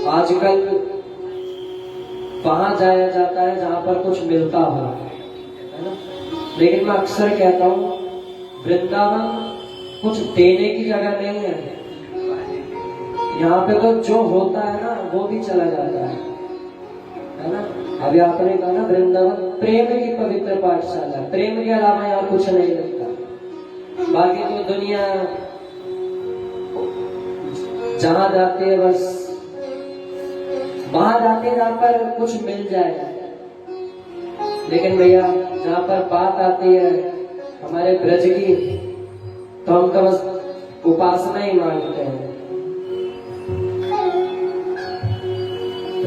आजकल वहां जाया जाता है जहां पर कुछ मिलता हो, है ना। लेकिन मैं अक्सर कहता हूं वृंदावन कुछ देने की जगह नहीं है। यहाँ पे तो जो होता है ना वो भी चला जाता है ना। अभी आपने कहा ना वृंदावन प्रेम की पवित्र पाठशाला है, प्रेम के अलावा यहाँ कुछ नहीं लगता। बाकी तो दुनिया जहां जाती है बस वहां जाते हैं जहां पर कुछ मिल जाए। लेकिन भैया जहां पर बात आती है हमारे ब्रज की तो हम तो बस उपासना ही मांगते हैं।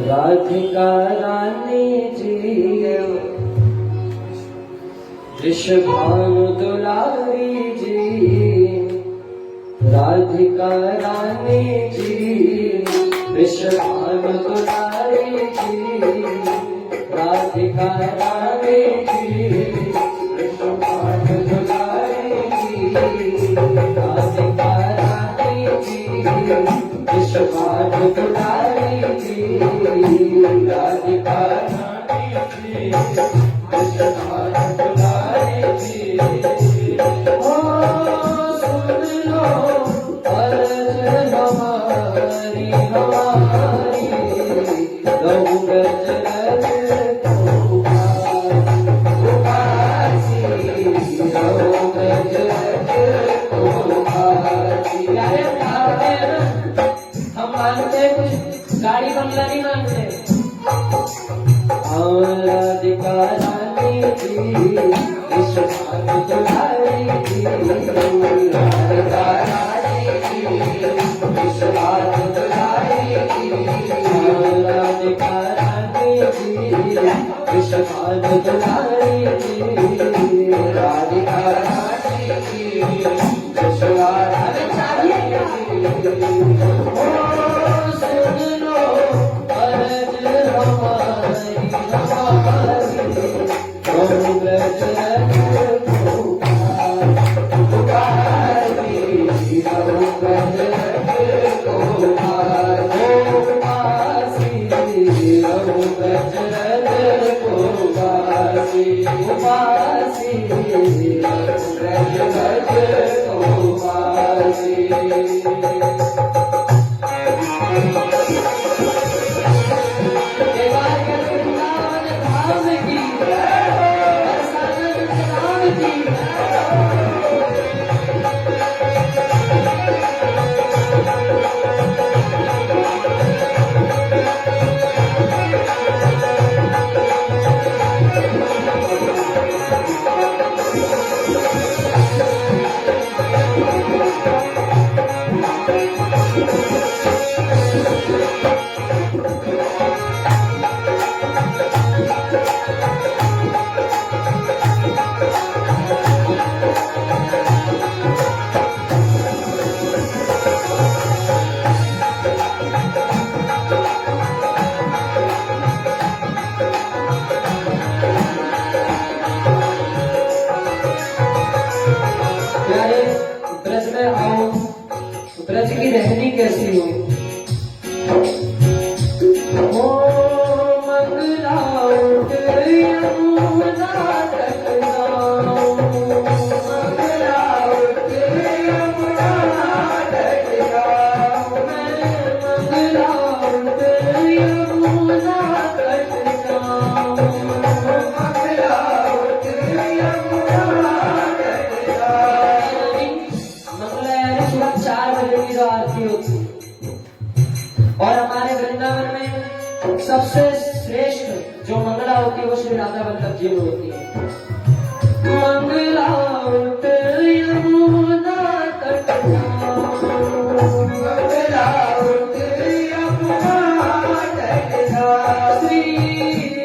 राधिका रानी जी वृषभानु दुलारी जी, राधिका रानी जी वृषभानु दुलारी जी, राधिका रानी जी वृषभानु दुलारी जी, राधिका रानी जी वृषभानु दुलारी जी, राधिका रानी जी वृषभानु दुलारी जी। ओ सुन लो अर्ज हमारी हमारी लहू गज गज उपासी, लहू गज गज उपासी। हम मानते हैं कुछ गाड़ी बंगला नहीं मानते। राधिका रानी जी वृषभानु दुलारी जी, राधिका रानी जी वृषभानु दुलारी जी, राधिका रानी जी वृषभानु दुलारी जी, राधिका रानी जी वृषभानु दुलारी जी। सुन लो अर्ज हमारी हमारी लहू गज गज उपासी, लहू गज गज उपासी, लहू गज गज उपासी, उपासी लहू गज गज उपासी। ब्रज में आओ, ब्रज की रहनी कैसी हो। ओ मंगला उठ यमुना तट जाओ, मंगला उठ यमुना तट जाओ, मंगला उठ यमुना तट जाओ, मंगला उठ यमुना तट जाओ। मंगला यानी सुबह 4 बजे की जो आरती होती है। और हमारे वृंदावन में सबसे श्रेष्ठ जो मंगला होती है वो श्री राधा वल्लभ जी में होती है। मंगला उठ यमुना तट जाओ, मंगला उठ यमुना तट जाओ, श्री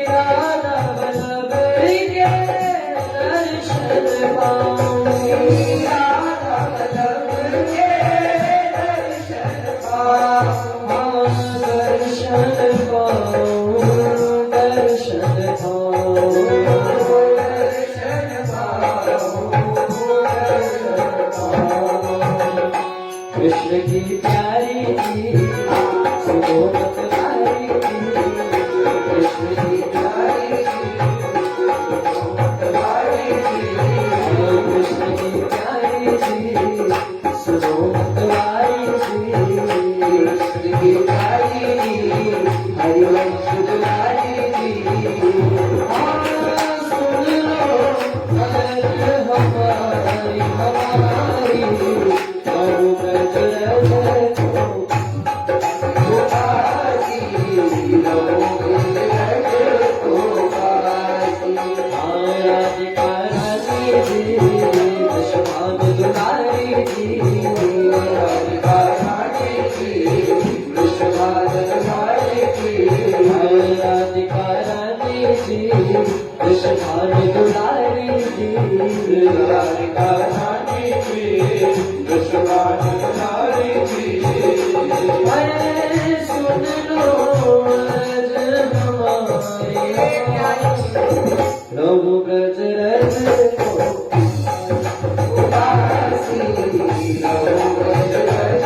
राधा वल्लभ के दर्शन पाओ, श्री राधा वल्लभ के दर्शन पाओ, दर्शन पाओ, दर्शन पाओ, दर्शन पाओ। कृष्ण की प्यारी जी सुबोधत हरिवंश दुलारी जी, सुन लो अर्ज हमारी हमारी, प्रभु ब्रज रज को उपासी, प्रभु ब्रज रज को उपासी। राधिका रानी जी, दशभान दुलारी जी, राधिका रानी जी, दशभान दुलारी जी, राधिका रानी जी, दशभान दुलारी जी, राधिका रानी जी, दशभान दुलारी जी। सुन लो अर्ज हमारी, प्रभु ब्रज रज को उपासी, प्रभु ब्रज रज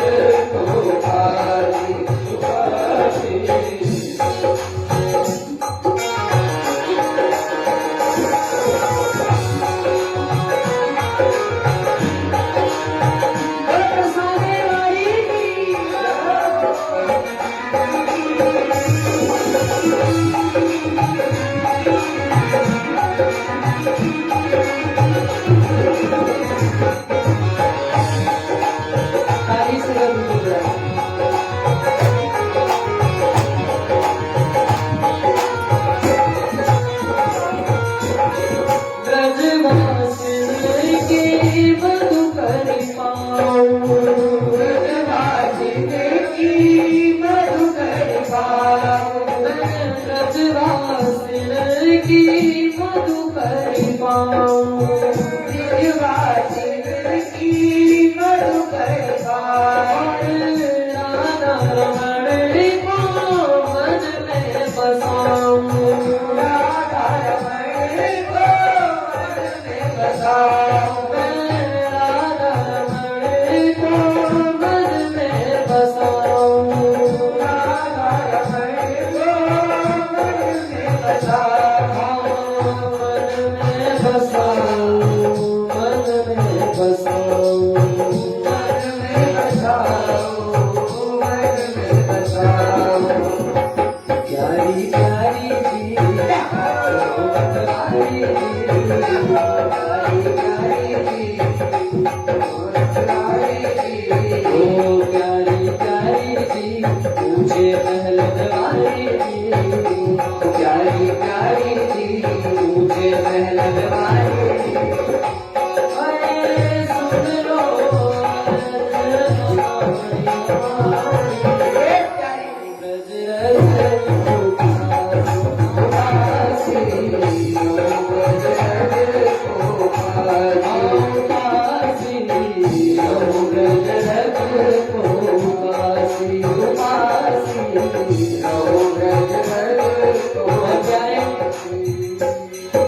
को उपासी, उपासी।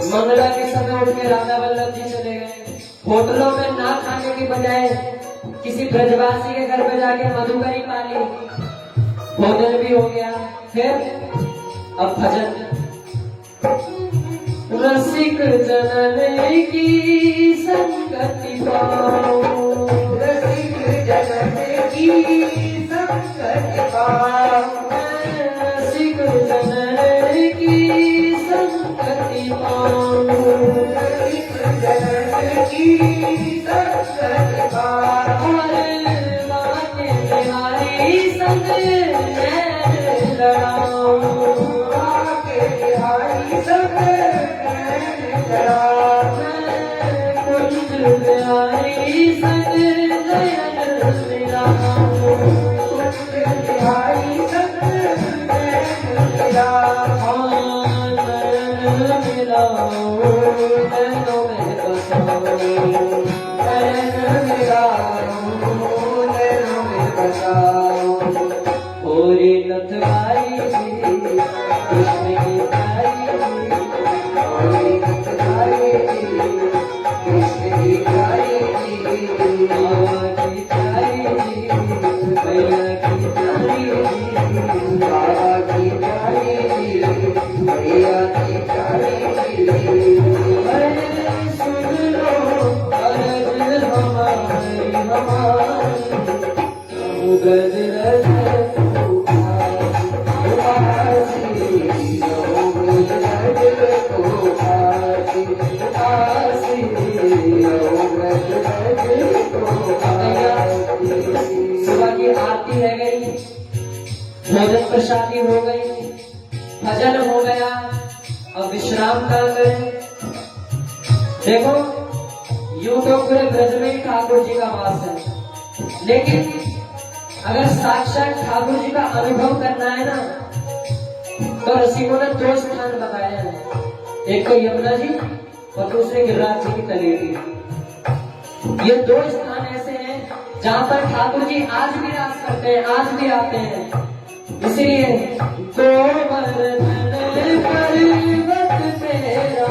मंगला के समय उठ के राधा वल्लभ जी चले गए। होटलों में ना खाने की बजाय किसी ब्रजवासी के घर पे जाके मधुकरी पा ली, भोजन भी हो गया। फिर अब भजन, रसिक जनन की संगति पाओ, रसिक जनन की संगति पाओ, रसिक जनन की संगति पाओ, रसिक जनन की संगति पाओ। माते बिहारी संग लड़ाओ, माते बिहारी संग कुंज बिहारी संग नयन मिलाओ, कुंज बिहारी संग नयन मिलाओ, नयन मिलाओ, नैनों में बसाओ, नयन मिलाओ, नैनों में बसाओ। होरी नथवाई जी, कृष्ण की प्यारी जी, होरी नथवाई जी, कृष्ण की प्यारी जी, बाबा की प्यारी जी, भैया की प्यारी जी, बाबा की प्यारी जी, भैया की प्यारी जी। अरे सुन लो अर्ज हमारी हमारी, गज रज शादी हो गई, भजन हो गया, अब विश्राम काल करें। देखो यूं तो पूरे ब्रज में ही ठाकुर जी का वास है, लेकिन अगर साक्षात ठाकुर जी का अनुभव करना है ना, तो रसिकों ने दो स्थान बताए हैं, एक तो यमुना जी और दूसरे गिरिराज जी की तलेटी। ये दो स्थान ऐसे हैं जहां पर ठाकुर जी आज भी रास करते हैं, आज भी आते हैं। इसलिए गोवर्धन पर्वत तेरा,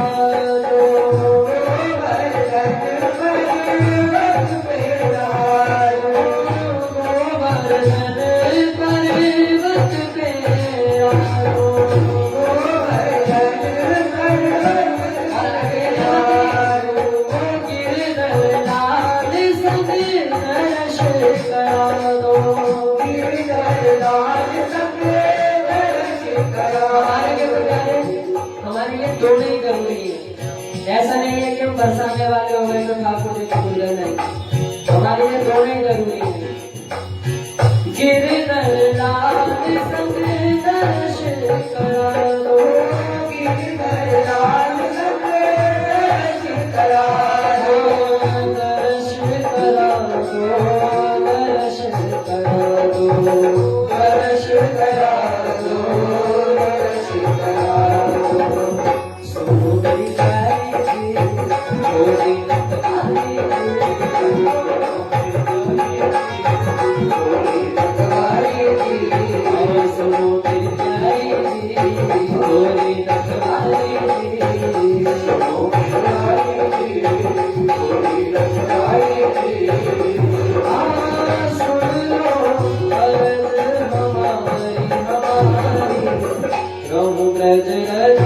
हमारे लिए दोनों ही जरूरी है। ऐसा नहीं है कि हम बरसाने वाले हो गए तो ठाकुर जी को भूल गए, नहीं, हमारे लिए दोनों ही जरूरी है। गिरधर लाल संग दर्श करा दो, गिरधर लाल संग दर्श करा दो, दर्श करा दो, दर्श करा दो, दर्श करा दो, दर्श करा दो। सुनो मेरी प्यारी जी, थोड़ी नटवाली जी, सुनो मेरी प्यारी जी, थोड़ी नटवाली जी, सुनो प्यारी जी, थोड़ी नटवाली जी। सुन लो अर्ज हमारी, रहूं ब्रज रज